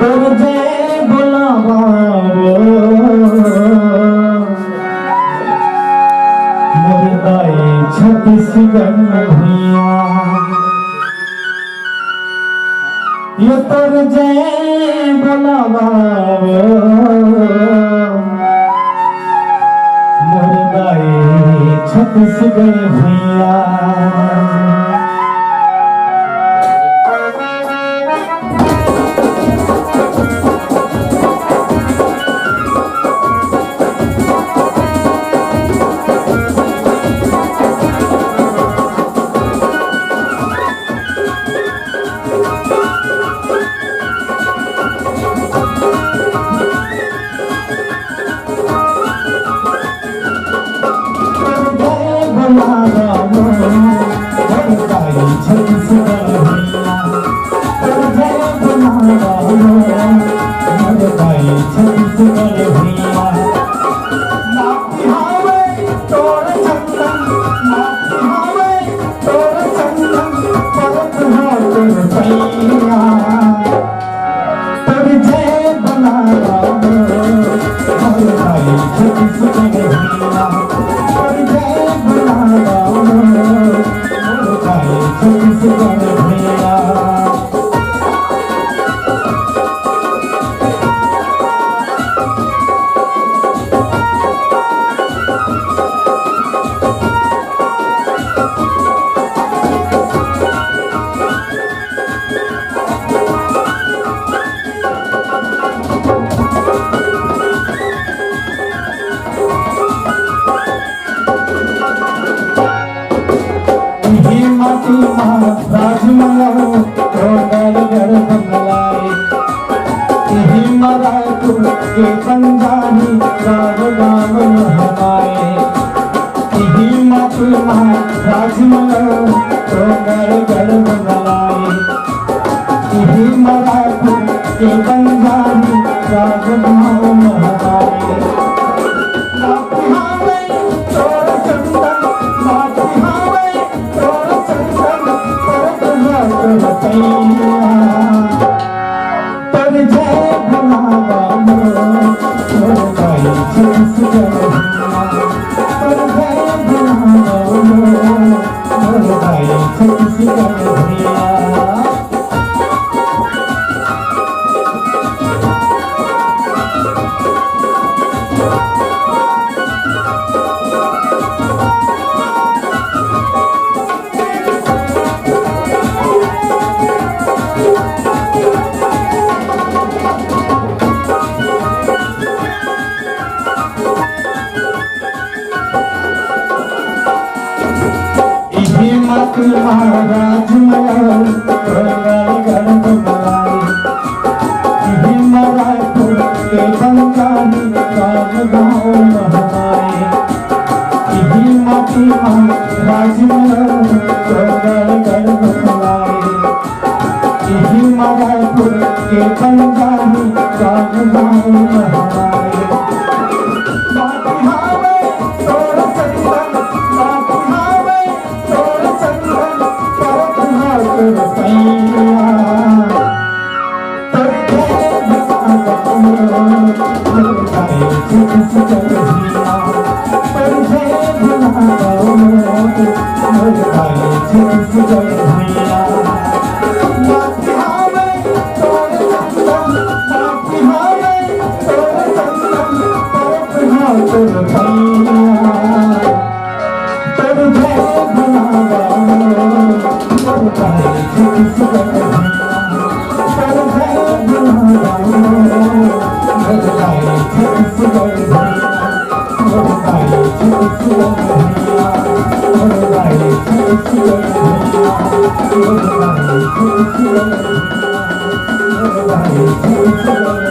তোর যে বোলাবো মোর দায়ে ছত্তিশগড় ভুইয়া ये তোর যে বোলাবো মোর দায়ে ছত্তিশগড় ভুইয়া के पंजाबी गाव गाव हमारे यही मातृमा राजमल तो गढ़ गढ़ बनाए यही मराठी के पंजाबी गाव गाव हमारे महाराज मलाल गढ़ बनाए यही मराठपुर के पंजाबी गाँव गाँव हमारे यही माटी महाराज मलाल गढ़ बनाए यही मराठपुर के पंजाबी गाँव गाँव हमारे Everybody,